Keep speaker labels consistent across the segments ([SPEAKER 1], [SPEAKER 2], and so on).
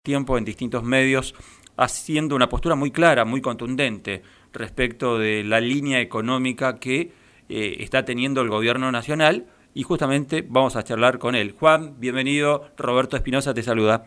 [SPEAKER 1] tiempo en distintos medios haciendo una postura muy clara, muy contundente respecto de la línea económica que está teniendo el gobierno nacional, y justamente vamos a charlar con él. Juan, bienvenido. Roberto Espinosa te saluda.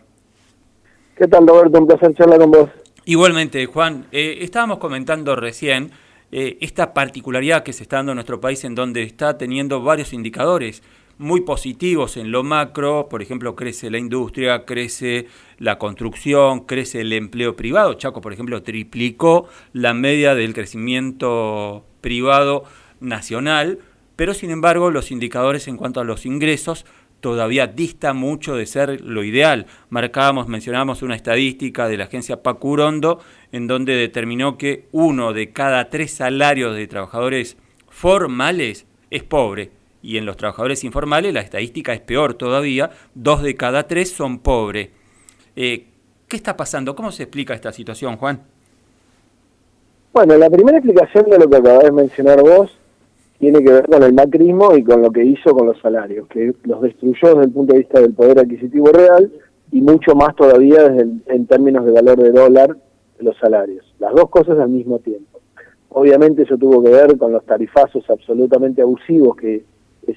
[SPEAKER 2] ¿Qué tal, Roberto? Un placer charlar con vos.
[SPEAKER 1] Igualmente, Juan, estábamos comentando recién esta particularidad que se está dando en nuestro país, en donde está teniendo varios indicadores muy positivos en lo macro. Por ejemplo, crece la industria, crece la construcción, crece el empleo privado. Chaco, por ejemplo, triplicó la media del crecimiento privado nacional, pero sin embargo los indicadores en cuanto a los ingresos todavía dista mucho de ser lo ideal. Mencionábamos una estadística de la agencia Pacurondo, en donde determinó que 1 de cada 3 salarios de trabajadores formales es pobre. Y en los trabajadores informales la estadística es peor todavía, 2 de cada 3 son pobres. ¿Qué está pasando? ¿Cómo se explica esta situación, Juan?
[SPEAKER 2] Bueno, la primera explicación de lo que acabás de mencionar vos tiene que ver con el macrismo y con lo que hizo con los salarios, que los destruyó desde el punto de vista del poder adquisitivo real y mucho más todavía en términos de valor de dólar de los salarios. Las dos cosas al mismo tiempo. Obviamente eso tuvo que ver con los tarifazos absolutamente abusivos que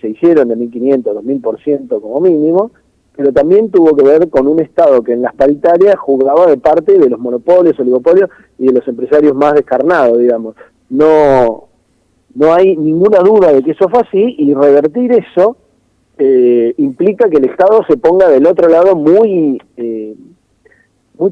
[SPEAKER 2] se hicieron de 1.500, 2.000% como mínimo, pero también tuvo que ver con un Estado que en las paritarias jugaba de parte de los monopolios, oligopolios y de los empresarios más descarnados, digamos. No hay ninguna duda de que eso fue así, y revertir eso implica que el Estado se ponga del otro lado muy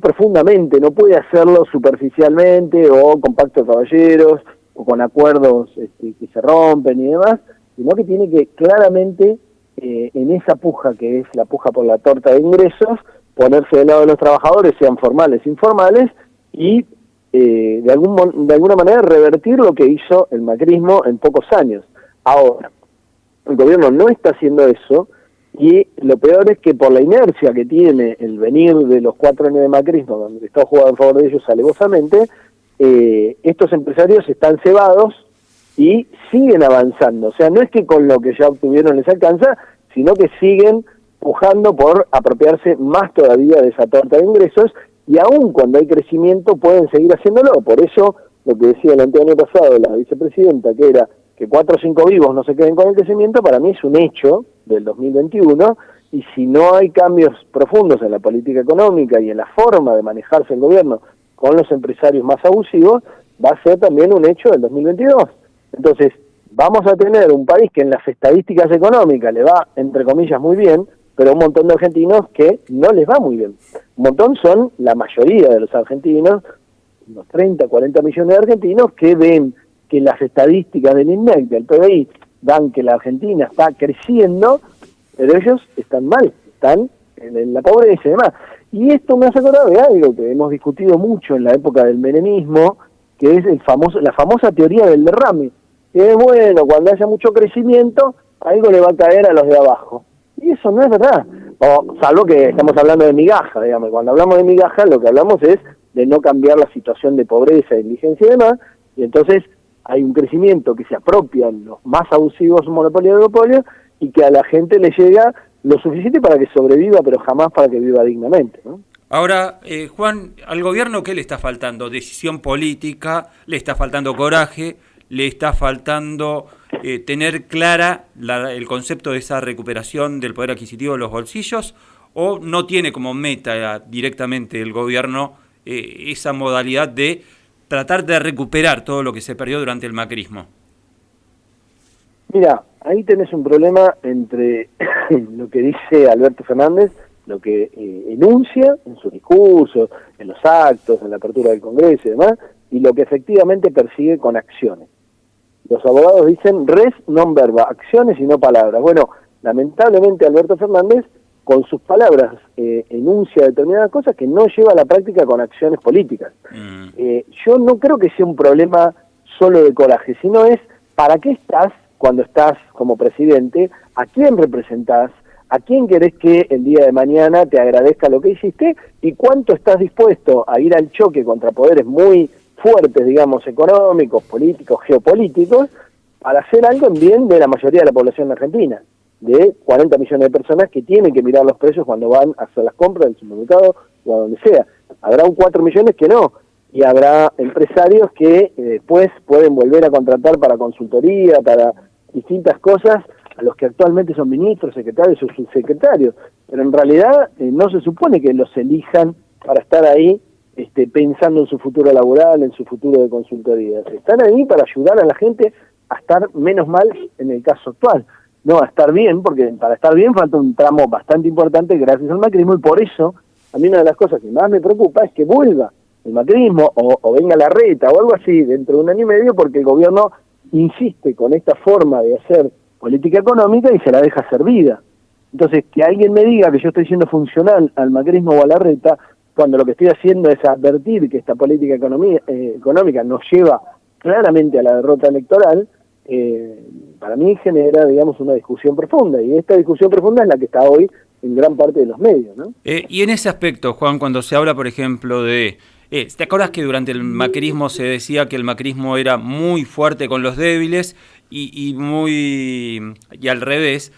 [SPEAKER 2] profundamente. No puede hacerlo superficialmente o con pacto de caballeros o con acuerdos que se rompen y demás, sino que tiene que claramente en esa puja, que es la puja por la torta de ingresos, ponerse del lado de los trabajadores, sean formales, informales, y de alguna manera revertir lo que hizo el macrismo en pocos años. Ahora, el gobierno no está haciendo eso, y lo peor es que por la inercia que tiene el venir de los 4 años de macrismo, donde el Estado jugaba en favor de ellos alevosamente, estos empresarios están cebados y siguen avanzando. O sea, no es que con lo que ya obtuvieron les alcanza, sino que siguen pujando por apropiarse más todavía de esa torta de ingresos, y aún cuando hay crecimiento pueden seguir haciéndolo. Por eso, lo que decía el año pasado la vicepresidenta, que era que 4 o 5 vivos no se queden con el crecimiento, para mí es un hecho del 2021, y si no hay cambios profundos en la política económica y en la forma de manejarse el gobierno con los empresarios más abusivos, va a ser también un hecho del 2022. Entonces, vamos a tener un país que en las estadísticas económicas le va, entre comillas, muy bien, pero un montón de argentinos que no les va muy bien. Un montón son la mayoría de los argentinos, unos 30, 40 millones de argentinos, que ven que las estadísticas del INDEC, del PBI, dan que la Argentina está creciendo, pero ellos están mal, están en la pobreza y demás. Y esto me hace acordar de algo que hemos discutido mucho en la época del menemismo, que es la famosa teoría del derrame. Que es bueno, cuando haya mucho crecimiento, algo le va a caer a los de abajo. Y eso no es verdad. Salvo que estamos hablando de migaja, digamos. Cuando hablamos de migaja, lo que hablamos es de no cambiar la situación de pobreza, de indigencia y demás, y entonces hay un crecimiento que se apropian los más abusivos monopolios y oligopolios, y que a la gente le llega lo suficiente para que sobreviva, pero jamás para que viva dignamente, ¿no?
[SPEAKER 1] Ahora, Juan, ¿al gobierno qué le está faltando? Decisión política, le está faltando coraje, le está faltando tener clara el concepto de esa recuperación del poder adquisitivo de los bolsillos, o no tiene como meta directamente el gobierno esa modalidad de tratar de recuperar todo lo que se perdió durante el macrismo?
[SPEAKER 2] Mira, ahí tenés un problema entre lo que dice Alberto Fernández, lo que enuncia en su discurso, en los actos, en la apertura del Congreso y demás, y lo que efectivamente persigue con acciones. Los abogados dicen res non verba, acciones y no palabras. Bueno, lamentablemente Alberto Fernández con sus palabras enuncia determinadas cosas que no lleva a la práctica con acciones políticas. Yo no creo que sea un problema solo de coraje, sino es ¿para qué estás cuando estás como presidente? ¿A quién representás? ¿A quién querés que el día de mañana te agradezca lo que hiciste? ¿Y cuánto estás dispuesto a ir al choque contra poderes muy fuertes, digamos, económicos, políticos, geopolíticos, para hacer algo en bien de la mayoría de la población argentina? De 40 millones de personas que tienen que mirar los precios cuando van a hacer las compras del supermercado o a donde sea. Habrá un 4 millones que no, y habrá empresarios que después pueden volver a contratar para consultoría, para distintas cosas, a los que actualmente son ministros, secretarios o subsecretarios, pero en realidad no se supone que los elijan para estar ahí pensando en su futuro laboral, en su futuro de consultoría. Están ahí para ayudar a la gente a estar menos mal en el caso actual, no a estar bien, porque para estar bien falta un tramo bastante importante gracias al macrismo, y por eso a mí una de las cosas que más me preocupa es que vuelva el macrismo o venga la reta o algo así dentro de un año y medio, porque el gobierno insiste con esta forma de hacer política económica y se la deja servida. Entonces, que alguien me diga que yo estoy siendo funcional al macrismo o a la reta, cuando lo que estoy haciendo es advertir que esta política económica nos lleva claramente a la derrota electoral, para mí genera, digamos, una discusión profunda, y esta discusión profunda es la que está hoy en gran parte de los medios, ¿no?
[SPEAKER 1] Y en ese aspecto, Juan, cuando se habla, por ejemplo, de... ¿te acuerdas que durante el macrismo se decía que el macrismo era muy fuerte con los débiles y al revés,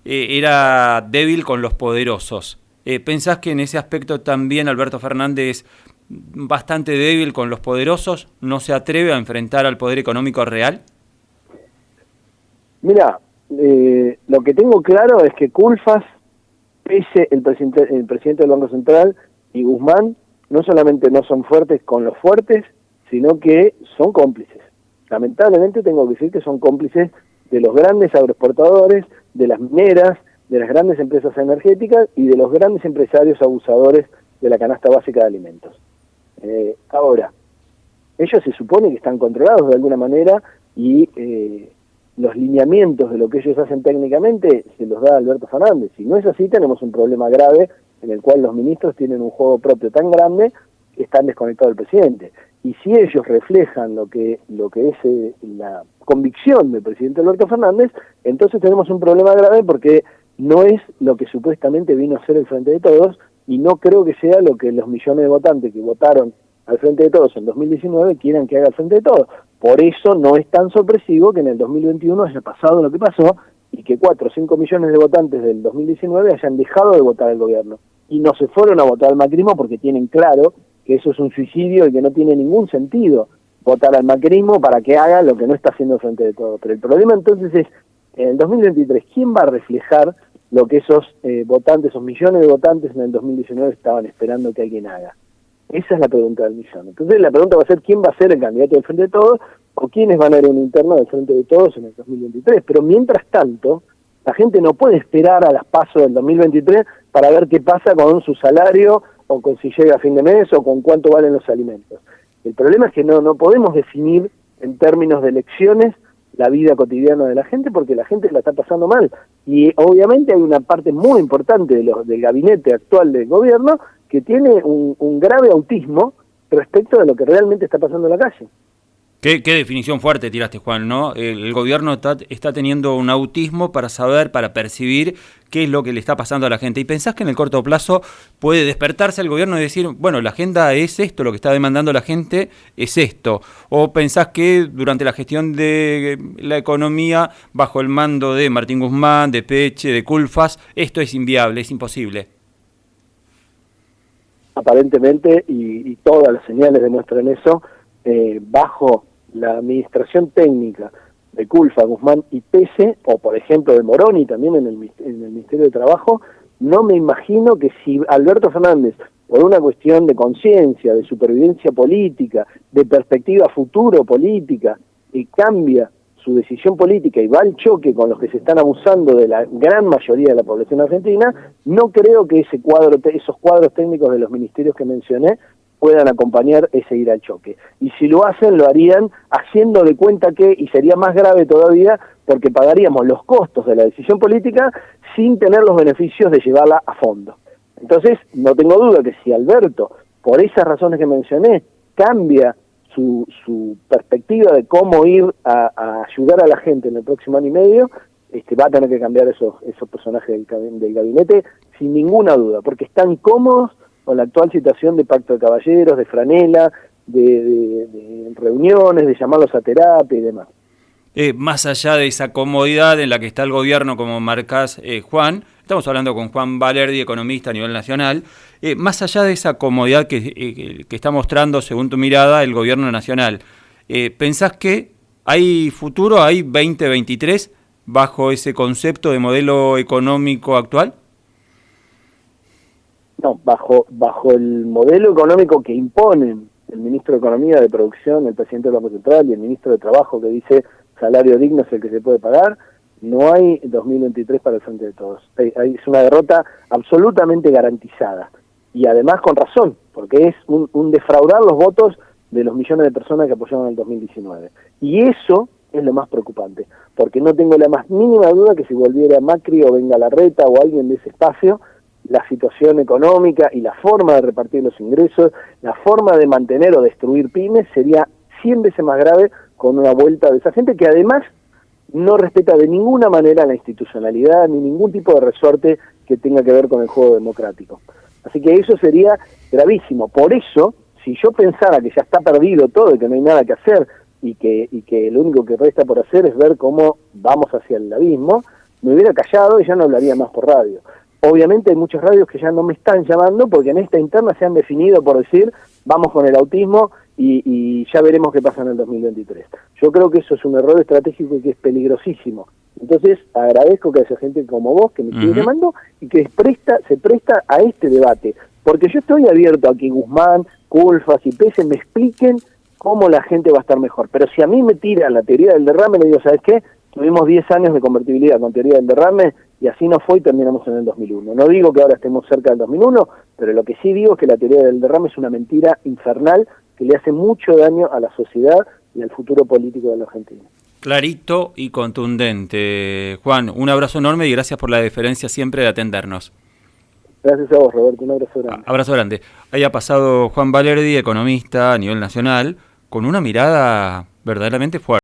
[SPEAKER 1] era débil con los poderosos? ¿Pensás que en ese aspecto también Alberto Fernández es bastante débil con los poderosos? ¿No se atreve a enfrentar al poder económico real?
[SPEAKER 2] Mira, lo que tengo claro es que Culfas, Pese, el presidente del Banco Central, y Guzmán, no solamente no son fuertes con los fuertes, sino que son cómplices. Lamentablemente tengo que decir que son cómplices de los grandes agroexportadores, de las mineras, de las grandes empresas energéticas y de los grandes empresarios abusadores de la canasta básica de alimentos. Ahora, ellos se supone que están controlados de alguna manera y los lineamientos de lo que ellos hacen técnicamente se los da Alberto Fernández. Si no es así, tenemos un problema grave en el cual los ministros tienen un juego propio tan grande que están desconectados del presidente. Y si ellos reflejan lo que es la convicción del presidente Alberto Fernández, entonces tenemos un problema grave, porque no es lo que supuestamente vino a ser el Frente de Todos, y no creo que sea lo que los millones de votantes que votaron al Frente de Todos en 2019 quieran que haga el Frente de Todos. Por eso no es tan sorpresivo que en el 2021 haya pasado lo que pasó, y que 4 o 5 millones de votantes del 2019 hayan dejado de votar al gobierno y no se fueron a votar al macrismo, porque tienen claro que eso es un suicidio y que no tiene ningún sentido votar al macrismo para que haga lo que no está haciendo el Frente de Todos. Pero el problema entonces es, en el 2023, ¿quién va a reflejar lo que esos votantes, esos millones de votantes en el 2019 estaban esperando que alguien haga? Esa es la pregunta del millón. Entonces la pregunta va a ser quién va a ser el candidato del Frente de Todos, o quiénes van a ir a un interno del Frente de Todos en el 2023. Pero mientras tanto, la gente no puede esperar a las PASO del 2023 para ver qué pasa con su salario, o con si llega a fin de mes, o con cuánto valen los alimentos. El problema es que no podemos definir en términos de elecciones la vida cotidiana de la gente, porque la gente la está pasando mal. Y obviamente hay una parte muy importante del gabinete actual del gobierno que tiene un grave autismo respecto de lo que realmente está pasando en la calle.
[SPEAKER 1] Qué definición fuerte tiraste, Juan, ¿no? El gobierno está teniendo un autismo para saber, para percibir qué es lo que le está pasando a la gente. ¿Y pensás que en el corto plazo puede despertarse el gobierno y decir, bueno, la agenda es esto, lo que está demandando la gente es esto? ¿O pensás que durante la gestión de la economía, bajo el mando de Martín Guzmán, de Peche, de Culfas, esto es inviable, es imposible?
[SPEAKER 2] Aparentemente, y todas las señales demuestran eso, bajo la administración técnica de Culfas, Guzmán y Pese, o por ejemplo de Moroni también en el Ministerio de Trabajo, no me imagino que si Alberto Fernández, por una cuestión de conciencia, de supervivencia política, de perspectiva futuro política, cambia su decisión política y va al choque con los que se están abusando de la gran mayoría de la población argentina, no creo que esos cuadros técnicos de los ministerios que mencioné puedan acompañar ese ir al choque. Y si lo hacen, lo harían haciendo de cuenta que, y sería más grave todavía, porque pagaríamos los costos de la decisión política sin tener los beneficios de llevarla a fondo. Entonces, no tengo duda que si Alberto, por esas razones que mencioné, cambia su perspectiva de cómo ir a ayudar a la gente en el próximo año y medio, va a tener que cambiar esos personajes del gabinete sin ninguna duda, porque están cómodos con la actual situación de pacto de caballeros, de franela, de reuniones, de llamarlos a terapia y demás.
[SPEAKER 1] Más allá de esa comodidad en la que está el gobierno, como marcás, Juan, Estamos hablando con Juan Valerdi, economista a nivel nacional. Más allá de esa comodidad que está mostrando, según tu mirada, el gobierno nacional, ¿pensás que hay futuro, hay 2023 bajo ese concepto de modelo económico actual?
[SPEAKER 2] No, bajo el modelo económico que imponen el ministro de Economía, de Producción, el presidente del Banco Central y el ministro de Trabajo, que dice salario digno es el que se puede pagar, no hay 2023 para el Frente de Todos. Es una derrota absolutamente garantizada. Y además con razón, porque es un defraudar los votos de los millones de personas que apoyaron en el 2019. Y eso es lo más preocupante, porque no tengo la más mínima duda que si volviera Macri o venga Larreta o alguien de ese espacio, la situación económica y la forma de repartir los ingresos, la forma de mantener o destruir pymes sería 100 veces más grave con una vuelta de esa gente que además no respeta de ninguna manera la institucionalidad ni ningún tipo de resorte que tenga que ver con el juego democrático. Así que eso sería gravísimo. Por eso, si yo pensara que ya está perdido todo y que no hay nada que hacer y que lo único que resta por hacer es ver cómo vamos hacia el abismo, me hubiera callado y ya no hablaría más por radio. Obviamente hay muchas radios que ya no me están llamando porque en esta interna se han definido por decir vamos con el autismo y ya veremos qué pasa en el 2023. Yo creo que eso es un error estratégico y que es peligrosísimo. Entonces agradezco que haya gente como vos que me sigue llamando y que se presta a este debate. Porque yo estoy abierto a que Guzmán, Culfas y Pese me expliquen cómo la gente va a estar mejor. Pero si a mí me tiran la teoría del derrame, le digo, ¿sabes qué? Tuvimos 10 años de convertibilidad con teoría del derrame y así no fue y terminamos en el 2001. No digo que ahora estemos cerca del 2001, pero lo que sí digo es que la teoría del derrame es una mentira infernal que le hace mucho daño a la sociedad y al futuro político de la Argentina.
[SPEAKER 1] Clarito y contundente. Juan, un abrazo enorme y gracias por la deferencia siempre de atendernos.
[SPEAKER 2] Gracias a vos, Roberto. Un abrazo grande.
[SPEAKER 1] Abrazo grande. Ahí ha pasado Juan Valerdi, economista a nivel nacional, con una mirada verdaderamente fuerte.